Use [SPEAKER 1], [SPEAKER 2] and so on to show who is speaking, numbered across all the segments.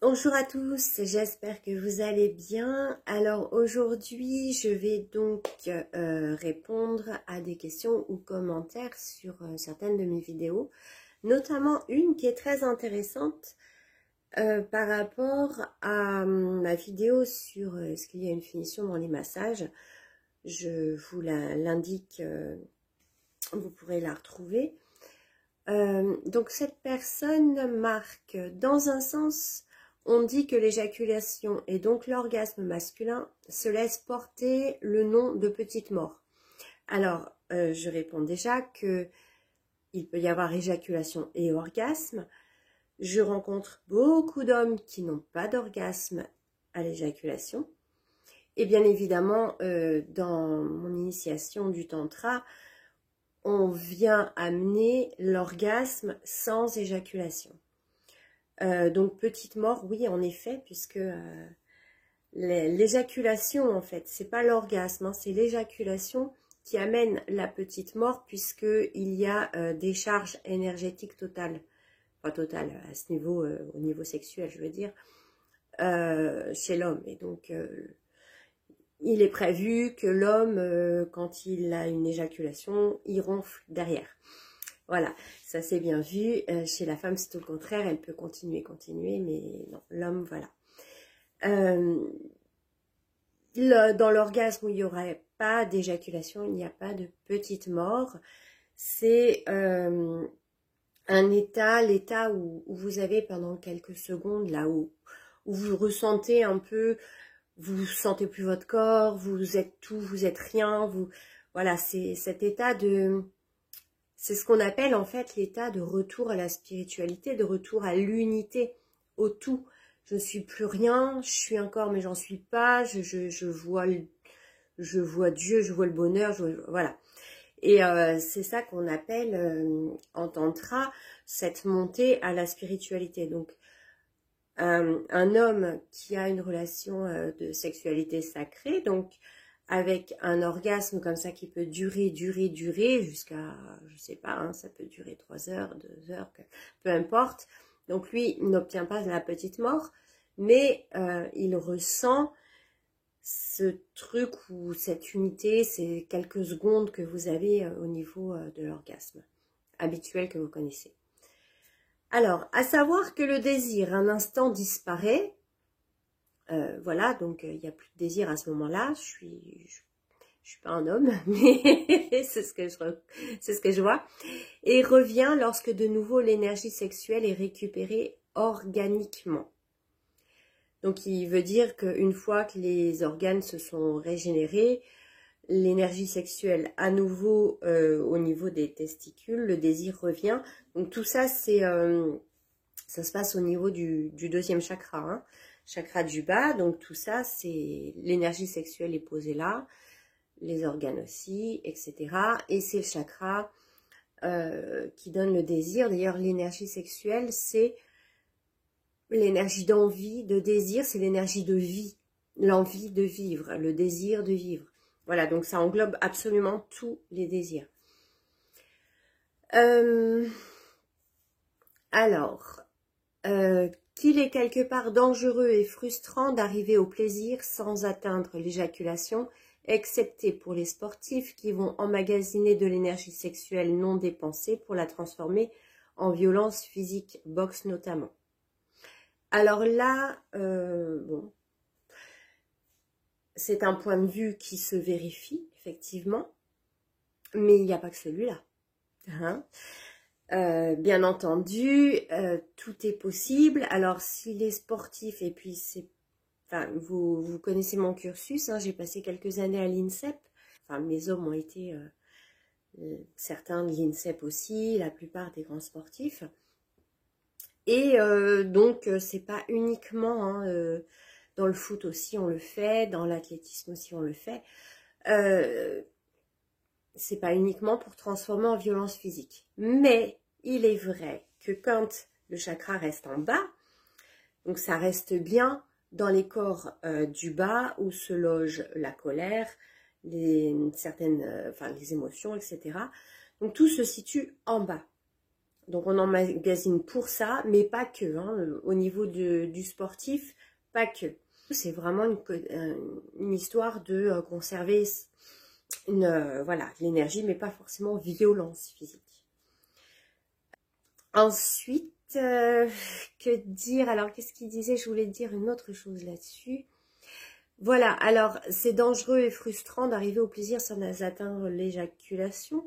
[SPEAKER 1] Bonjour à tous, j'espère que vous allez bien. Alors aujourd'hui, je vais donc répondre à des questions ou commentaires sur certaines de mes vidéos, notamment une qui est très intéressante par rapport à ma vidéo sur est-ce qu'il y a une finition dans les massages. Je vous l'indique, vous pourrez la retrouver. Donc cette personne marque dans un sens. On dit que l'éjaculation et donc l'orgasme masculin se laisse porter le nom de petite mort. Alors, je réponds déjà que il peut y avoir éjaculation et orgasme. Je rencontre beaucoup d'hommes qui n'ont pas d'orgasme à l'éjaculation. Et bien évidemment, dans mon initiation du tantra, on vient amener l'orgasme sans éjaculation. Donc petite mort, oui en effet, puisque l'éjaculation en fait, c'est pas l'orgasme, hein, c'est l'éjaculation qui amène la petite mort, puisque il y a des charges énergétiques totales, pas totales à ce niveau, au niveau sexuel je veux dire, chez l'homme. Et donc il est prévu que l'homme, quand il a une éjaculation, il ronfle derrière. Voilà, ça c'est bien vu. Chez la femme, c'est tout le contraire. Elle peut continuer, mais non, l'homme, voilà. Dans l'orgasme où il n'y aurait pas d'éjaculation, il n'y a pas de petite mort. C'est un état, l'état où vous avez pendant quelques secondes, là où vous ressentez un peu, vous sentez plus votre corps, vous êtes tout, vous êtes rien. Voilà, c'est cet état de... C'est ce qu'on appelle en fait l'état de retour à la spiritualité, de retour à l'unité, au tout. Je ne suis plus rien, je suis un corps mais j'en suis pas, je vois Dieu, je vois le bonheur, voilà. Et c'est ça qu'on appelle en tantra cette montée à la spiritualité. Donc un homme qui a une relation de sexualité sacrée, donc avec un orgasme comme ça qui peut durer jusqu'à, je sais pas, hein, ça peut durer 3 heures, 2 heures, peu importe. Donc lui n'obtient pas la petite mort, mais il ressent ce truc ou cette unité, ces quelques secondes que vous avez au niveau de l'orgasme habituel que vous connaissez. Alors, à savoir que le désir, un instant, disparaît. Voilà, donc il n'y a plus de désir à ce moment-là. Je suis pas un homme, mais c'est ce que je vois. Et revient lorsque de nouveau l'énergie sexuelle est récupérée organiquement. Donc il veut dire qu'une fois que les organes se sont régénérés, l'énergie sexuelle à nouveau au niveau des testicules, le désir revient. Donc tout ça, ça se passe au niveau du deuxième chakra, hein, chakra du bas. Donc tout ça, c'est l'énergie sexuelle est posée là, les organes aussi, etc. Et c'est le chakra qui donne le désir. D'ailleurs, l'énergie sexuelle, c'est l'énergie d'envie, de désir, c'est l'énergie de vie, l'envie de vivre, le désir de vivre. Voilà, donc ça englobe absolument tous les désirs. Alors, qu'il est quelque part dangereux et frustrant d'arriver au plaisir sans atteindre l'éjaculation, excepté pour les sportifs qui vont emmagasiner de l'énergie sexuelle non dépensée pour la transformer en violence physique, boxe notamment. Alors là, bon, c'est un point de vue qui se vérifie, effectivement, mais il n'y a pas que celui-là. Hein, bien entendu, tout est possible. Alors, si les sportifs, et puis c'est... Enfin, vous connaissez mon cursus, hein, j'ai passé quelques années à l'INSEP. Enfin, mes hommes ont été, certains de l'INSEP aussi, la plupart des grands sportifs. Et donc, c'est pas uniquement, hein, dans le foot aussi on le fait, dans l'athlétisme aussi on le fait. C'est pas uniquement pour transformer en violence physique. Mais il est vrai que quand le chakra reste en bas, donc ça reste bien dans les corps du bas où se loge la colère, les émotions, etc. Donc tout se situe en bas. Donc on emmagasine pour ça, mais pas que, hein, au niveau du sportif, pas que. C'est vraiment une histoire de conserver voilà, l'énergie, mais pas forcément violence physique. Ensuite, que dire? Alors, qu'est-ce qu'il disait? Je voulais dire une autre chose là-dessus. Voilà, alors, c'est dangereux et frustrant d'arriver au plaisir sans atteindre l'éjaculation.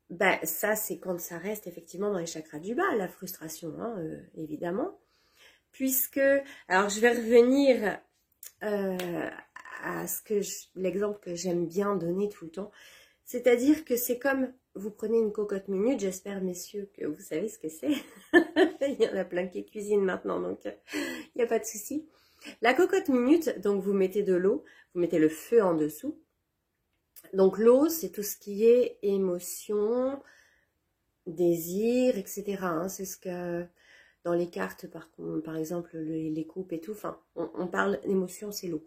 [SPEAKER 1] Ben, ça, c'est quand ça reste effectivement dans les chakras du bas, la frustration, hein, évidemment. Puisque, alors je vais revenir à l'exemple que j'aime bien donner tout le temps. C'est-à-dire que c'est comme, vous prenez une cocotte minute, j'espère messieurs que vous savez ce que c'est. Il y en a plein qui cuisinent maintenant, donc il n'y a pas de souci. La cocotte minute, donc vous mettez de l'eau, vous mettez le feu en dessous. Donc l'eau, c'est tout ce qui est émotion, désir, etc. Hein. C'est ce que dans les cartes, par exemple, les coupes et tout, enfin, on parle d'émotion, c'est l'eau.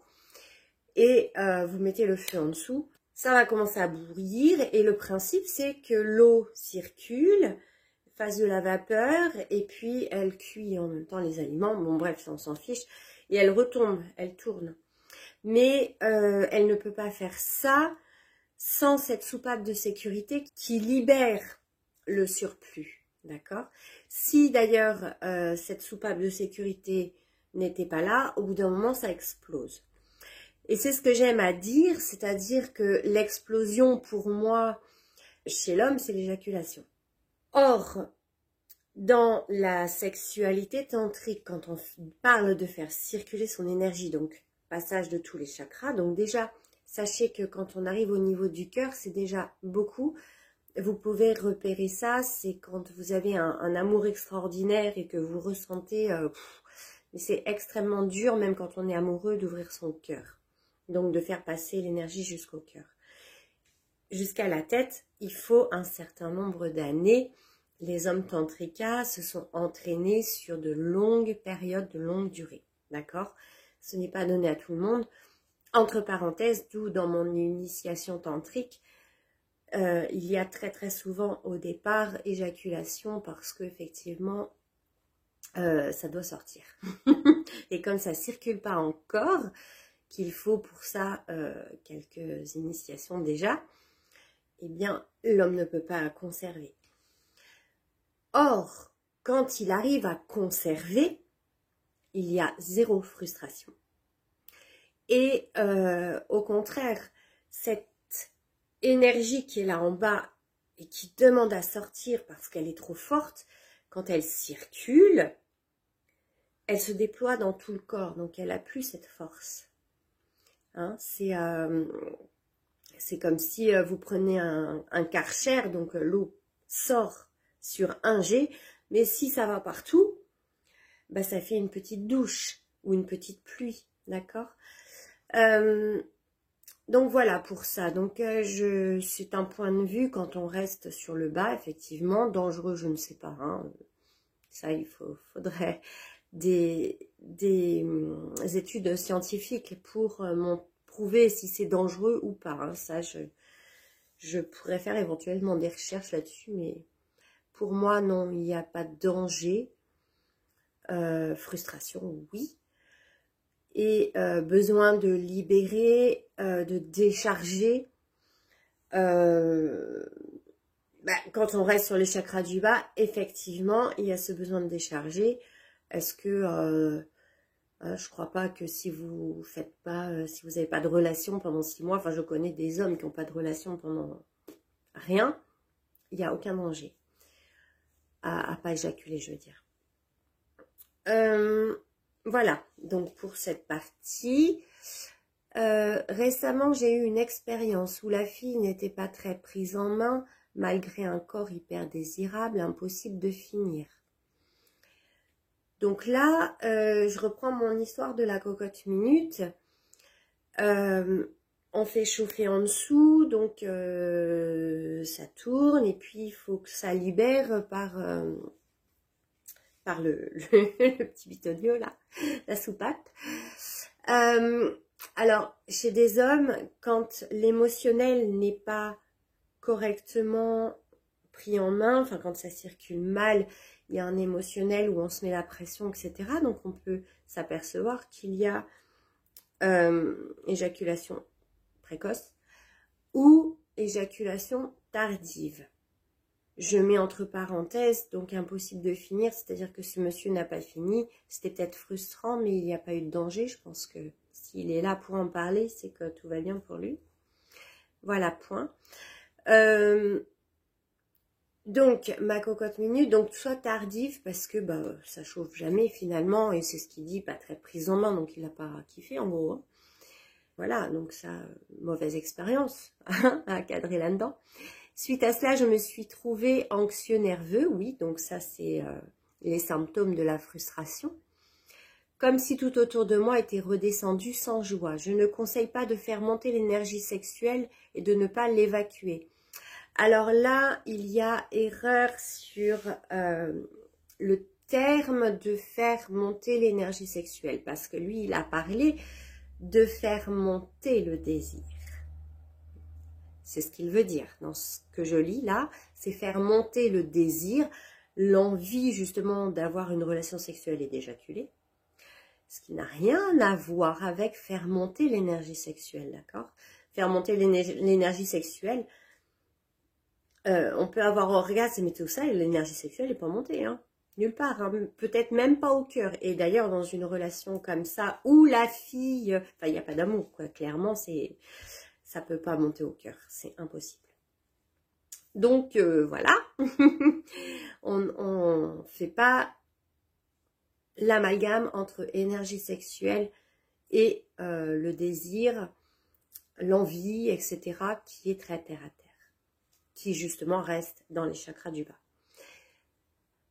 [SPEAKER 1] Et vous mettez le feu en dessous, ça va commencer à bouillir et le principe, c'est que l'eau circule, fasse de la vapeur et puis elle cuit en même temps les aliments. Bon bref, ça on s'en fiche. Et elle retombe, elle tourne. Mais elle ne peut pas faire ça sans cette soupape de sécurité qui libère le surplus, d'accord? Si d'ailleurs cette soupape de sécurité n'était pas là, au bout d'un moment, ça explose. Et c'est ce que j'aime à dire, c'est-à-dire que l'explosion, pour moi, chez l'homme, c'est l'éjaculation. Or, dans la sexualité tantrique, quand on parle de faire circuler son énergie, donc passage de tous les chakras, donc déjà, sachez que quand on arrive au niveau du cœur, c'est déjà beaucoup. Vous pouvez repérer ça, c'est quand vous avez un amour extraordinaire et que vous ressentez, mais c'est extrêmement dur, même quand on est amoureux, d'ouvrir son cœur. Donc de faire passer l'énergie jusqu'au cœur. Jusqu'à la tête, il faut un certain nombre d'années. Les hommes tantrika se sont entraînés sur de longues périodes, de longue durée. D'accord? Ce n'est pas donné à tout le monde. Entre parenthèses, d'où dans mon initiation tantrique, il y a très très souvent au départ éjaculation parce qu'effectivement, ça doit sortir. Et comme ça ne circule pas encore, qu'il faut pour ça quelques initiations déjà, eh bien, l'homme ne peut pas conserver. Or, quand il arrive à conserver, il y a zéro frustration. Et au contraire, cette énergie qui est là en bas et qui demande à sortir parce qu'elle est trop forte, quand elle circule, elle se déploie dans tout le corps, donc elle n'a plus cette force. Hein, c'est comme si vous prenez un Karcher, donc l'eau sort sur un jet, mais si ça va partout, bah, ça fait une petite douche ou une petite pluie, d'accord? Donc voilà pour ça. Donc c'est un point de vue quand on reste sur le bas, effectivement, dangereux, je ne sais pas. Hein. Ça, il faudrait des études scientifiques pour prouver si c'est dangereux ou pas. Hein. Ça, je pourrais faire éventuellement des recherches là-dessus, mais pour moi, non, il n'y a pas de danger. Frustration, oui. Et besoin de libérer, de décharger. Quand on reste sur les chakras du bas, effectivement, il y a ce besoin de décharger. Est-ce que... je crois pas que si vous faites pas, si vous n'avez pas de relation pendant 6 mois, enfin je connais des hommes qui n'ont pas de relation pendant rien, il n'y a aucun danger à pas éjaculer, je veux dire. Voilà, donc pour cette partie, récemment j'ai eu une expérience où la fille n'était pas très prise en main, malgré un corps hyper désirable, impossible de finir. Donc là, je reprends mon histoire de la cocotte minute. On fait chauffer en dessous, donc ça tourne, et puis il faut que ça libère par le petit bitonio là, la soupape. Alors, chez des hommes, quand l'émotionnel n'est pas correctement pris en main, enfin quand ça circule mal, il y a un émotionnel où on se met la pression, etc. Donc on peut s'apercevoir qu'il y a éjaculation précoce ou éjaculation tardive. Je mets entre parenthèses, donc impossible de finir, c'est-à-dire que ce monsieur n'a pas fini, c'était peut-être frustrant, mais il n'y a pas eu de danger. Je pense que s'il est là pour en parler, c'est que tout va bien pour lui. Voilà, point. Donc, ma cocotte minute, donc soit tardive, parce que bah, ça chauffe jamais finalement, et c'est ce qu'il dit, pas très prise en main, donc il n'a pas kiffé en gros. Hein. Voilà, donc ça, mauvaise expérience à cadrer là-dedans. Suite à cela, je me suis trouvée anxieux nerveux, oui, donc ça c'est les symptômes de la frustration. Comme si tout autour de moi était redescendu sans joie. Je ne conseille pas de faire monter l'énergie sexuelle et de ne pas l'évacuer. Alors là, il y a erreur sur le terme de faire monter l'énergie sexuelle, parce que lui, il a parlé de faire monter le désir. C'est ce qu'il veut dire. Dans ce que je lis là, c'est faire monter le désir, l'envie justement d'avoir une relation sexuelle et d'éjaculer. Ce qui n'a rien à voir avec faire monter l'énergie sexuelle, d'accord? Faire monter l'énergie sexuelle, on peut avoir orgasme et tout ça, et l'énergie sexuelle n'est pas montée, hein. Nulle part, hein. Peut-être même pas au cœur. Et d'ailleurs, dans une relation comme ça, où la fille, enfin, il n'y a pas d'amour, quoi. Clairement, ça peut pas monter au cœur, c'est impossible. Donc, voilà, on fait pas l'amalgame entre énergie sexuelle et le désir, l'envie, etc., qui est très terre à terre, qui justement reste dans les chakras du bas.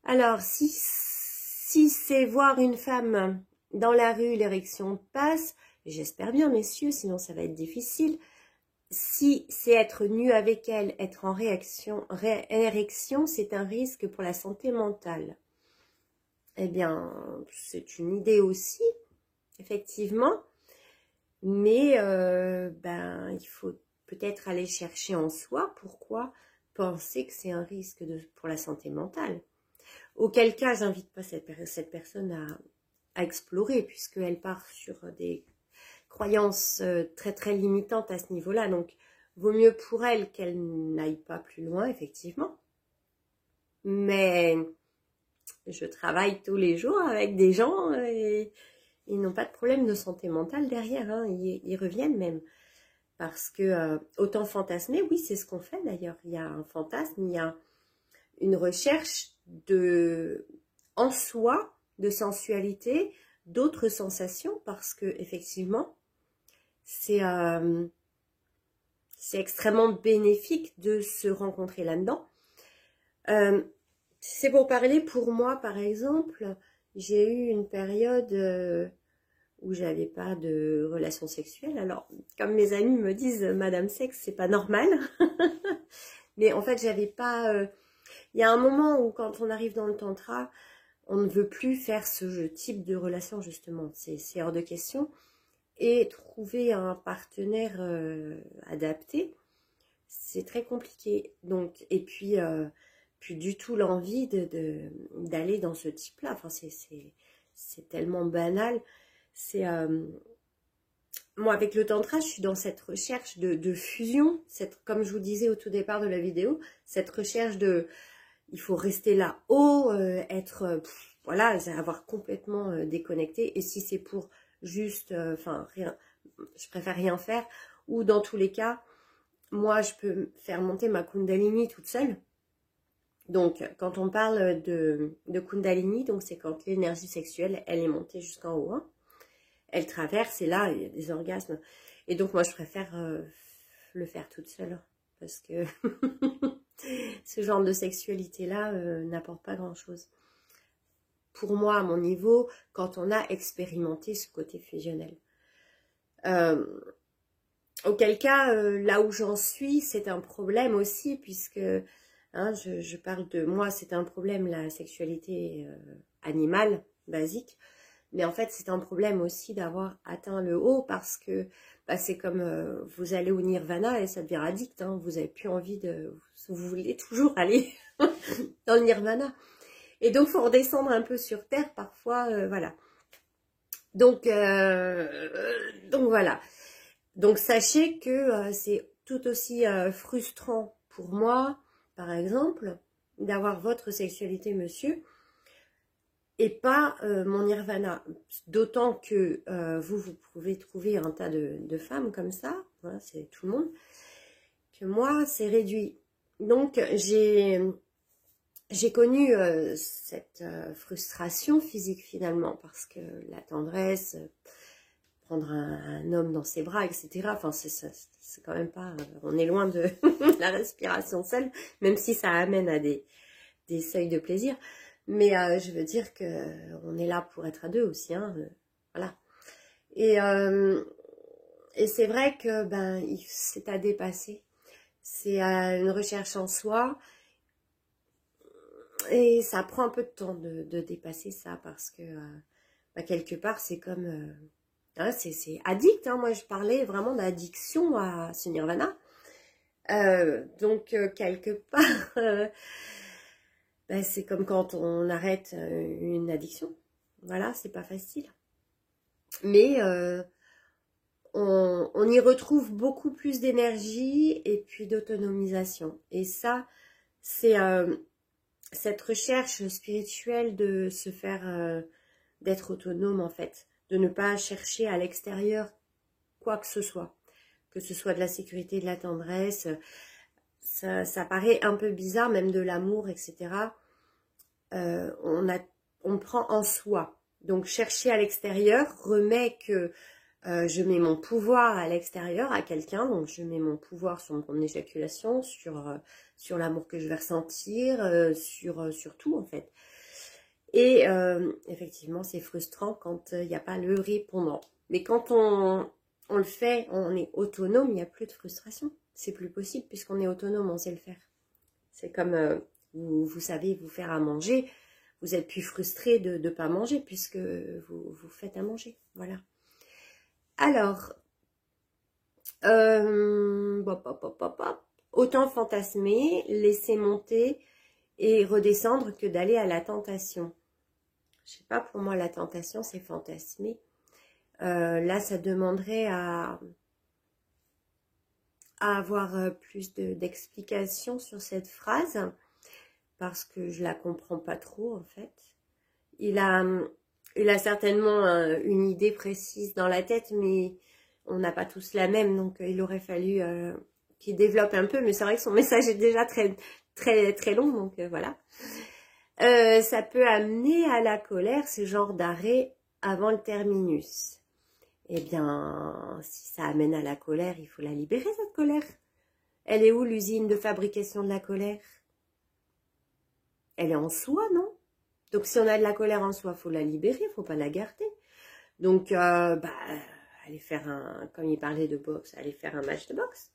[SPEAKER 1] Alors, si c'est voir une femme dans la rue, l'érection passe, j'espère bien, messieurs, sinon ça va être difficile. Si c'est être nu avec elle, être en érection, c'est un risque pour la santé mentale. Eh bien, c'est une idée aussi, effectivement, mais ben, il faut peut-être aller chercher en soi pourquoi penser que c'est un risque pour la santé mentale. Auquel cas, j'invite pas cette personne à explorer, puisqu'elle part sur des croyances très très limitantes à ce niveau-là. Donc, vaut mieux pour elle qu'elle n'aille pas plus loin, effectivement. Mais je travaille tous les jours avec des gens et ils n'ont pas de problème de santé mentale derrière. Hein. Ils reviennent même. Parce que autant fantasmer, oui, c'est ce qu'on fait d'ailleurs. Il y a un fantasme, il y a une recherche en soi de sensualité, d'autres sensations, parce que effectivement, c'est extrêmement bénéfique de se rencontrer là-dedans. C'est pour parler pour moi, par exemple, j'ai eu une période où j'avais pas de relation sexuelle. Alors, comme mes amis me disent, Madame Sexe, c'est pas normal. Mais en fait, j'avais pas... Il y a un moment où quand on arrive dans le tantra, on ne veut plus faire ce type de relation, justement. C'est hors de question. Et trouver un partenaire adapté, c'est très compliqué. Donc, et puis, plus du tout l'envie d'aller dans ce type-là. Enfin, c'est tellement banal. Moi, avec le tantra, je suis dans cette recherche de fusion. Comme je vous disais au tout départ de la vidéo, cette recherche il faut rester là-haut, voilà, avoir complètement déconnecté. Et si c'est pour juste, enfin, rien, je préfère rien faire. Ou dans tous les cas, moi, je peux faire monter ma Kundalini toute seule. Donc, quand on parle de Kundalini, donc c'est quand l'énergie sexuelle, elle est montée jusqu'en haut. Hein. Elle traverse et là, il y a des orgasmes. Et donc, moi, je préfère le faire toute seule. Parce que ce genre de sexualité-là n'apporte pas grand-chose. Pour moi, à mon niveau, quand on a expérimenté ce côté fusionnel. Auquel cas, là où j'en suis, c'est un problème aussi, puisque hein, je parle de moi, c'est un problème, la sexualité animale, basique. Mais en fait, c'est un problème aussi d'avoir atteint le haut parce que bah, c'est comme vous allez au nirvana et ça devient addict. Hein, vous n'avez plus envie de... Vous voulez toujours aller dans le nirvana. Et donc, il faut redescendre un peu sur Terre parfois. Voilà. Donc voilà. Donc, sachez que c'est tout aussi frustrant pour moi, par exemple, d'avoir votre sexualité, monsieur, et pas mon nirvana. D'autant que vous pouvez trouver un tas de femmes comme ça, hein, c'est tout le monde, que moi, c'est réduit. Donc, j'ai connu cette frustration physique finalement, parce que la tendresse, prendre un homme dans ses bras, etc., enfin, c'est quand même pas... on est loin de la respiration seule, même si ça amène à des seuils de plaisir. Mais je veux dire que on est là pour être à deux aussi, hein, voilà. Et c'est vrai que ben c'est à dépasser. C'est une recherche en soi. Et ça prend un peu de temps de dépasser ça parce que bah, quelque part c'est comme... hein, c'est addict, hein. Moi je parlais vraiment d'addiction à ce nirvana. Donc quelque part... ben, c'est comme quand on arrête une addiction. Voilà, c'est pas facile. Mais on y retrouve beaucoup plus d'énergie et puis d'autonomisation. Et ça, c'est cette recherche spirituelle de se faire, d'être autonome en fait. De ne pas chercher à l'extérieur quoi que ce soit. Que ce soit de la sécurité, de la tendresse... Ça paraît un peu bizarre, même de l'amour, etc. On prend en soi. Donc, chercher à l'extérieur remet que je mets mon pouvoir à l'extérieur, à quelqu'un. Donc, je mets mon pouvoir sur mon éjaculation, sur l'amour que je vais ressentir, sur tout, en fait. Et effectivement, c'est frustrant quand il n'y a pas le répondant. Mais quand on le fait, on est autonome, il n'y a plus de frustration. C'est plus possible puisqu'on est autonome, on sait le faire. C'est comme vous savez vous faire à manger, vous êtes plus frustré de ne pas manger puisque vous faites à manger. Voilà. Alors, autant fantasmer, laisser monter et redescendre que d'aller à la tentation. Je sais pas, pour moi la tentation c'est fantasmer. Là ça demanderait à avoir plus d'explications sur cette phrase, parce que je la comprends pas trop en fait. Il a certainement une idée précise dans la tête, mais on n'a pas tous la même, donc il aurait fallu qu'il développe un peu, mais c'est vrai que son message est déjà très, très, très long, donc voilà. Ça peut amener à la colère, ce genre d'arrêt avant le terminus. Eh bien, si ça amène à la colère, il faut la libérer, cette colère. Elle est où, l'usine de fabrication de la colère? Elle est en soi, non? Donc, si on a de la colère en soi, il faut la libérer, il ne faut pas la garder. Donc, aller faire comme il parlait de boxe, aller faire un match de boxe.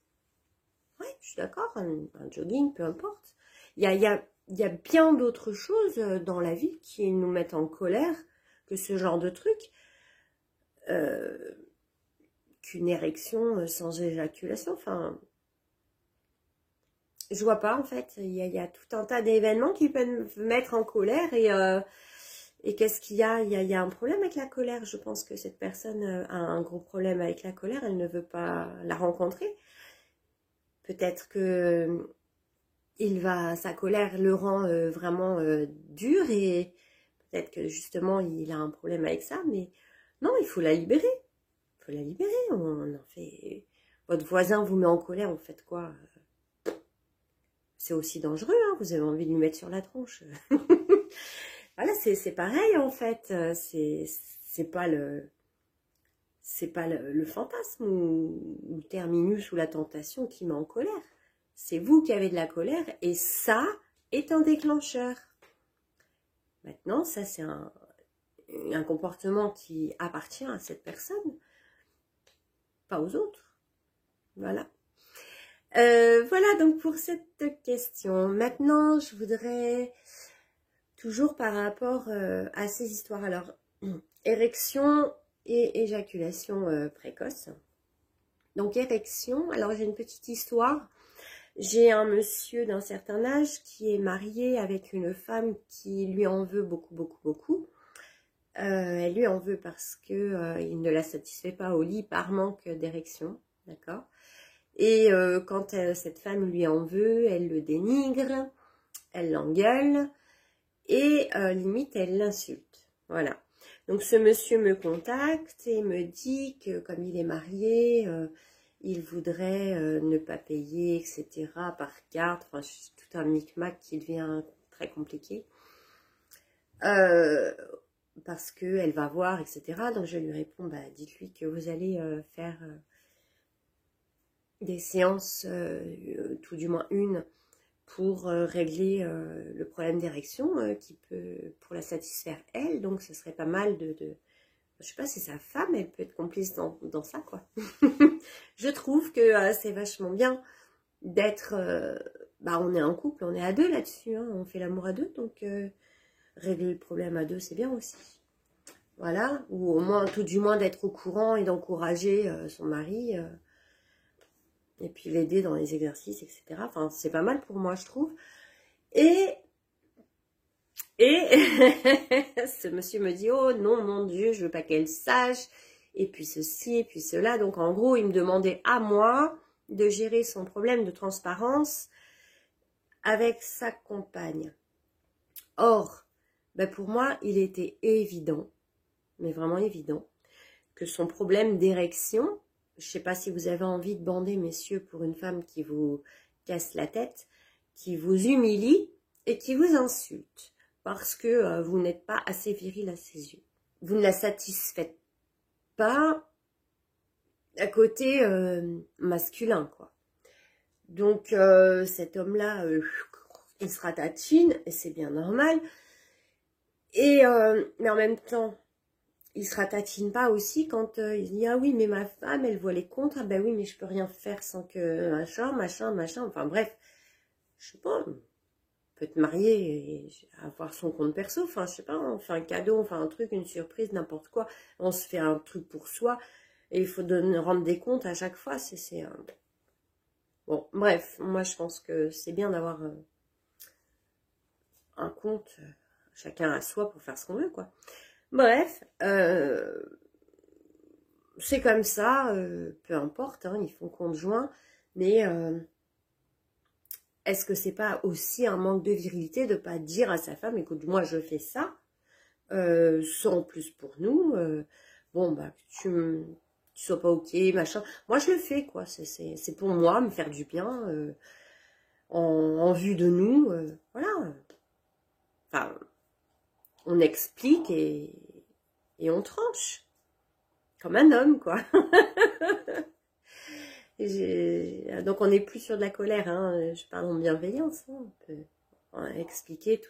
[SPEAKER 1] Oui, je suis d'accord, un jogging, peu importe. Il y a bien d'autres choses dans la vie qui nous mettent en colère que ce genre de truc. Qu'une érection sans éjaculation, enfin, je vois pas en fait, il y a tout un tas d'événements qui peuvent me mettre en colère et qu'est-ce qu'il y a? Il y a un problème avec la colère, je pense que cette personne a un gros problème avec la colère, elle ne veut pas la rencontrer, peut-être que sa colère le rend vraiment dur et peut-être que justement il a un problème avec ça, mais non, il faut la libérer. Il faut la libérer, on en fait... Votre voisin vous met en colère, vous faites quoi? C'est aussi dangereux, hein, vous avez envie de lui mettre sur la tronche. Voilà, c'est pareil en fait, c'est pas le fantasme ou le terminus ou la tentation qui met en colère. C'est vous qui avez de la colère et ça est un déclencheur. Maintenant, ça c'est un comportement qui appartient à cette personne, pas aux autres. Voilà. Voilà donc pour cette question. Maintenant, je voudrais toujours par rapport à ces histoires. Alors, érection et éjaculation précoce. Donc érection, alors j'ai une petite histoire. J'ai un monsieur d'un certain âge qui est marié avec une femme qui lui en veut beaucoup, beaucoup, beaucoup. Elle lui en veut parce que il ne la satisfait pas au lit par manque d'érection, d'accord. Et quand cette femme lui en veut, elle le dénigre, elle l'engueule et limite elle l'insulte. Voilà. Donc ce monsieur me contacte et me dit que comme il est marié, il voudrait ne pas payer, etc. par carte. Enfin, c'est tout un micmac qui devient très compliqué. Parce qu'elle va voir, etc. Donc je lui réponds, bah, dites-lui que vous allez faire des séances, tout du moins une, pour régler le problème d'érection qui peut, pour la satisfaire elle. Donc ce serait pas mal je sais pas si sa femme, elle peut être complice dans ça, quoi. Je trouve que c'est vachement bien d'être, bah on est un couple, on est à deux là-dessus, hein, on fait l'amour à deux, donc régler le problème à deux, c'est bien aussi. Voilà, ou au moins, tout du moins d'être au courant et d'encourager son mari, et puis l'aider dans les exercices, etc. Enfin, c'est pas mal pour moi, je trouve. Et ce monsieur me dit, oh non, mon Dieu, je veux pas qu'elle sache, et puis ceci, et puis cela. Donc en gros, il me demandait à moi de gérer son problème de transparence avec sa compagne. Or, ben pour moi, il était évident, mais vraiment évident, que son problème d'érection, je ne sais pas si vous avez envie de bander, messieurs, pour une femme qui vous casse la tête, qui vous humilie et qui vous insulte, parce que vous n'êtes pas assez viril à ses yeux. Vous ne la satisfaites pas à côté masculin, quoi. Donc, cet homme-là, il se ratatine, et c'est bien normal. Et, mais en même temps, il se ratatine pas aussi quand il dit, ah oui, mais ma femme, elle voit les comptes, ah ben oui, mais je peux rien faire sans que machin, enfin bref, je sais pas, on peut te marier et avoir son compte perso, enfin je sais pas, on fait un cadeau, on fait un truc, une surprise, n'importe quoi, on se fait un truc pour soi, et il faut rendre des comptes à chaque fois, c'est un... Bon, bref, moi je pense que c'est bien d'avoir un compte, chacun à soi pour faire ce qu'on veut, quoi. Bref, c'est comme ça, peu importe, hein, ils font conjoint, mais est-ce que c'est pas aussi un manque de virilité de pas dire à sa femme, écoute, moi je fais ça, sans plus pour nous, bon bah tu sois pas ok, machin, moi je le fais quoi, c'est pour moi, me faire du bien, en vue de nous, voilà, enfin, on explique et on tranche, comme un homme quoi. Donc on n'est plus sur de la colère, hein. Je parle en bienveillance, hein. On peut expliquer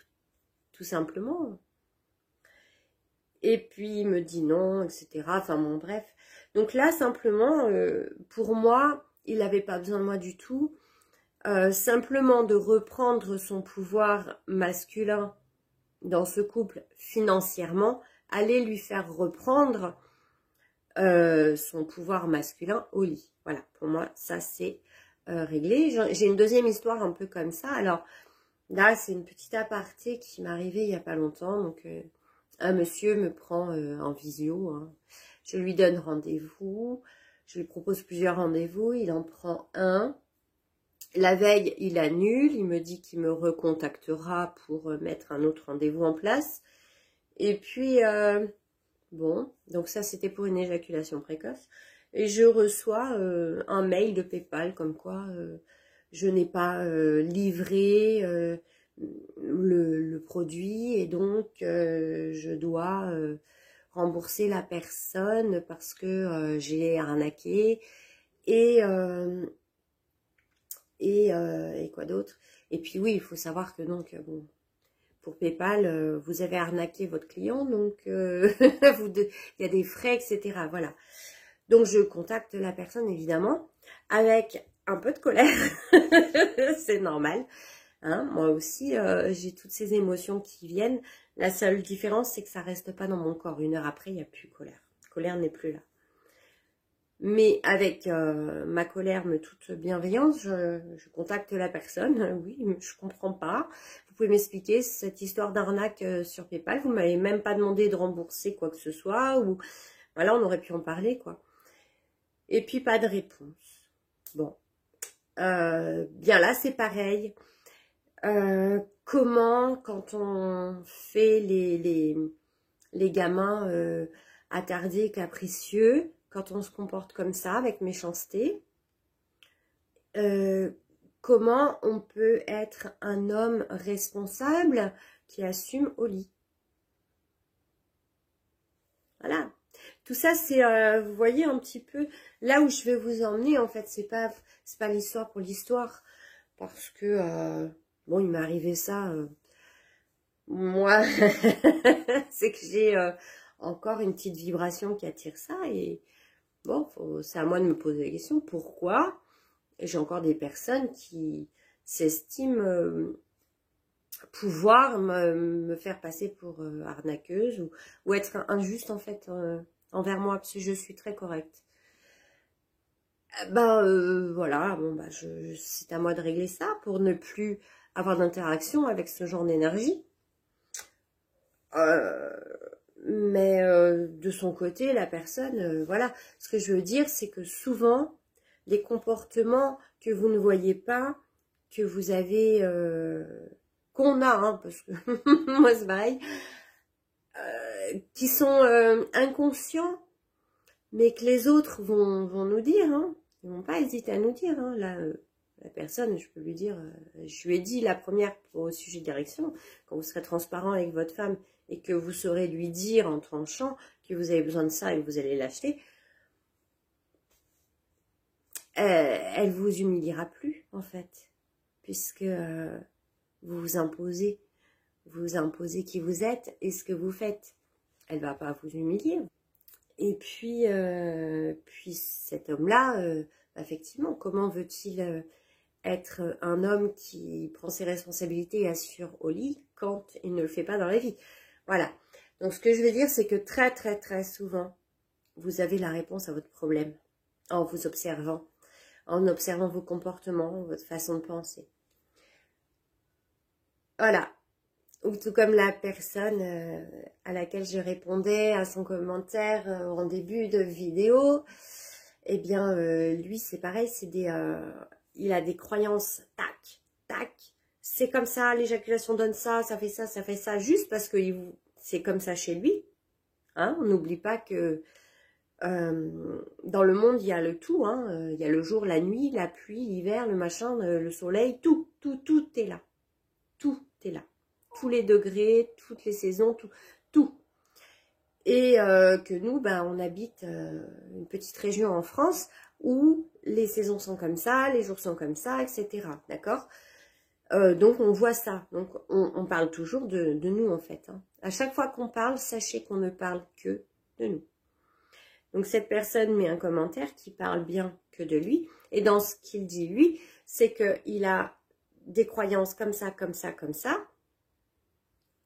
[SPEAKER 1] tout simplement. Et puis il me dit non, etc. Enfin bon bref. Donc là simplement, pour moi, il n'avait pas besoin de moi du tout. Simplement de reprendre son pouvoir masculin dans ce couple financièrement, allait lui faire reprendre son pouvoir masculin au lit. Voilà, pour moi, ça c'est réglé. J'ai une deuxième histoire un peu comme ça. Alors là, c'est une petite aparté qui m'est arrivée il n'y a pas longtemps. Donc, un monsieur me prend en visio. Hein. Je lui donne rendez-vous. Je lui propose plusieurs rendez-vous. Il en prend un. La veille, il annule. Il me dit qu'il me recontactera pour mettre un autre rendez-vous en place. Et puis... bon, donc ça c'était pour une éjaculation précoce. Et je reçois un mail de PayPal comme quoi je n'ai pas livré le produit et donc je dois rembourser la personne parce que j'ai arnaqué et quoi d'autre. Et puis oui, il faut savoir que donc bon, pour PayPal, vous avez arnaqué votre client, donc il y a des frais, etc. Voilà. Donc, je contacte la personne, évidemment, avec un peu de colère. C'est normal. Hein, moi aussi, j'ai toutes ces émotions qui viennent. La seule différence, c'est que ça reste pas dans mon corps. 1 heure après, il n'y a plus colère. Colère n'est plus là. Mais avec ma colère, mais toute bienveillance, je contacte la personne. Oui, je comprends pas. Vous pouvez m'expliquer cette histoire d'arnaque sur PayPal. Vous m'avez même pas demandé de rembourser quoi que ce soit. Ou voilà, on aurait pu en parler, quoi. Et puis, pas de réponse. Bon. Bien là, c'est pareil. Comment, quand on fait les gamins attardés, capricieux, quand on se comporte comme ça, avec méchanceté, comment on peut être un homme responsable qui assume au lit? Voilà. Tout ça, c'est, vous voyez un petit peu, là où je vais vous emmener, en fait, c'est pas l'histoire pour l'histoire, parce que, bon, il m'est arrivé ça, moi, c'est que j'ai encore une petite vibration qui attire ça, et bon, c'est à moi de me poser la question, pourquoi j'ai encore des personnes qui s'estiment pouvoir me faire passer pour arnaqueuse ou être injuste, en fait, envers moi, parce que je suis très correcte. Voilà, bon, c'est à moi de régler ça pour ne plus avoir d'interaction avec ce genre d'énergie. Mais de son côté, la personne, voilà. Ce que je veux dire, c'est que souvent, les comportements que vous ne voyez pas, que vous avez, qu'on a, hein, parce que moi c'est pareil, qui sont inconscients, mais que les autres vont nous dire, hein. Ils vont pas hésiter à nous dire, hein. Là, la personne, je peux lui dire, je lui ai dit la première au sujet direction, quand vous serez transparent avec votre femme et que vous saurez lui dire en tranchant que vous avez besoin de ça et que vous allez l'acheter, elle vous humiliera plus, en fait, puisque vous vous imposez qui vous êtes et ce que vous faites. Elle va pas vous humilier. Et puis cet homme-là, effectivement, comment veut-il être un homme qui prend ses responsabilités et assure au lit quand il ne le fait pas dans la vie? Voilà. Donc, ce que je veux dire, c'est que très, très, très souvent, vous avez la réponse à votre problème en vous observant, en observant vos comportements, votre façon de penser. Voilà. Ou tout comme la personne à laquelle je répondais à son commentaire en début de vidéo, eh bien, lui, c'est pareil, il a des croyances, tac, tac, c'est comme ça, l'éjaculation donne ça, ça fait ça, juste parce que c'est comme ça chez lui. Hein, on n'oublie pas que dans le monde, il y a le tout, hein, il y a le jour, la nuit, la pluie, l'hiver, le machin, le soleil, tout est là. Tout est là. Tous les degrés, toutes les saisons, tout. Et que nous, on habite une petite région en France où les saisons sont comme ça, les jours sont comme ça, etc. D'accord? Donc, on voit ça. Donc, on parle toujours de nous, en fait. Hein. À chaque fois qu'on parle, sachez qu'on ne parle que de nous. Donc, cette personne met un commentaire qui parle bien que de lui. Et dans ce qu'il dit, lui, c'est qu'il a des croyances comme ça, comme ça, comme ça.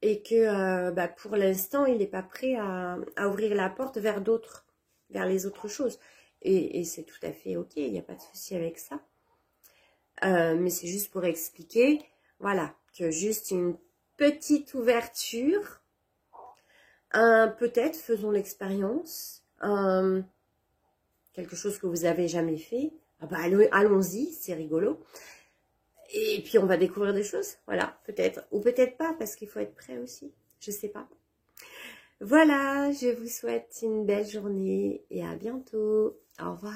[SPEAKER 1] Et que pour l'instant, il n'est pas prêt à ouvrir la porte vers d'autres, vers les autres choses. Et c'est tout à fait ok, il n'y a pas de souci avec ça. Mais c'est juste pour expliquer, voilà, que juste une petite ouverture, peut-être, faisons l'expérience, quelque chose que vous n'avez jamais fait, allons-y, c'est rigolo. Et puis, on va découvrir des choses, voilà, peut-être. Ou peut-être pas, parce qu'il faut être prêt aussi, je sais pas. Voilà, je vous souhaite une belle journée et à bientôt. Au revoir.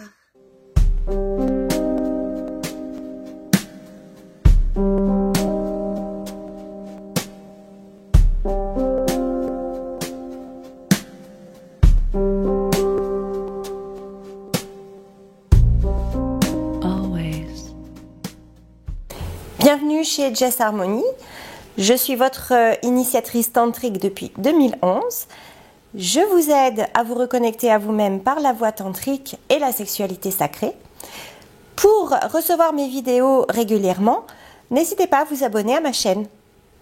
[SPEAKER 1] Bienvenue chez Jess Harmony. Je suis votre initiatrice tantrique depuis 2011. Je vous aide à vous reconnecter à vous-même par la voie tantrique et la sexualité sacrée. Pour recevoir mes vidéos régulièrement,
[SPEAKER 2] N'hésitez pas à vous abonner à ma chaîne.